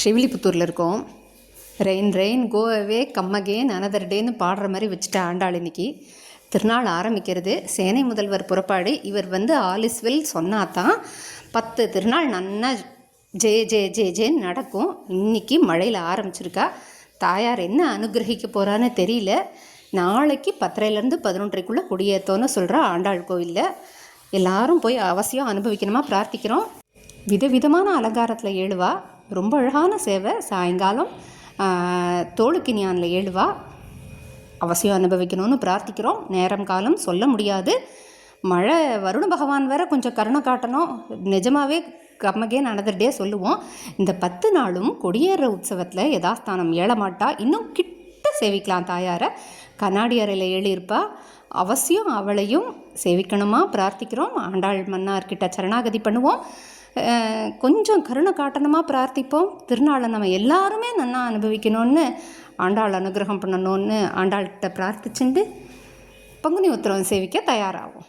ஸ்ரீவில்லிபுத்தூரில் இருக்கோம். Rain rain go away come again another டேன்னு பாடுற மாதிரி வச்சுட்டா ஆண்டாள். இன்னைக்கு திருநாள் ஆரம்பிக்கிறது. சேனை முதல்வர் புறப்பாடு. இவர் ஆல் இஸ் வெல் சொன்னாதான் 10 திருநாள் நன்னா ஜெய ஜெய ஜெய ஜெயன்னு நடக்கும். இன்றைக்கி மழையில் ஆரம்பிச்சிருக்கா. தாயார் என்ன அனுகிரகிக்க போகிறான்னு தெரியல. நாளைக்கு 10:30லேருந்து 11:30க்குள்ளே கொடியேற்றோன்னு சொல்கிறா ஆண்டாள் கோவிலில். எல்லாரும் போய் அவசியம் அனுபவிக்கணுமா பிரார்த்திக்கிறோம். விதவிதமான அலங்காரத்தில் ஏழுவா. ரொம்ப அழகான சேவை. சாயங்காலம் தோளுக்கு ஞானில் ஏழுவா. அவசியம் அனுபவிக்கணும்னு பிரார்த்திக்கிறோம். நேரம் காலம் சொல்ல முடியாது. மழை வருண பகவான் வேற கொஞ்சம் கருணை காட்டணும். நிஜமாகவே கம்மகே நடந்துகிட்டே சொல்லுவோம். இந்த 10 நாளும் கொடியேற உற்சவத்தில் யதாஸ்தானம் ஏழமாட்டா. இன்னும் கிட்ட சேவிக்கலாம் தாயாரை. கண்ணாடி அறையில் ஏழியிருப்பா. அவசியம் அவளையும் சேவிக்கணுமா பிரார்த்திக்கிறோம். ஆண்டாள் மன்னார்கிட்ட சரணாகதி பண்ணுவோம். கொஞ்சம் கருணை காட்டணுமா பிரார்த்திப்போம். திருநாளை நம்ம எல்லாருமே நன்னா அனுபவிக்கணும்னு, ஆண்டாள் அனுகிரகம் பண்ணணும்னு ஆண்டாள்கிட்ட பிரார்த்திச்சுண்டு பங்குனி உத்திரம் சேவிக்க தயாராகும்.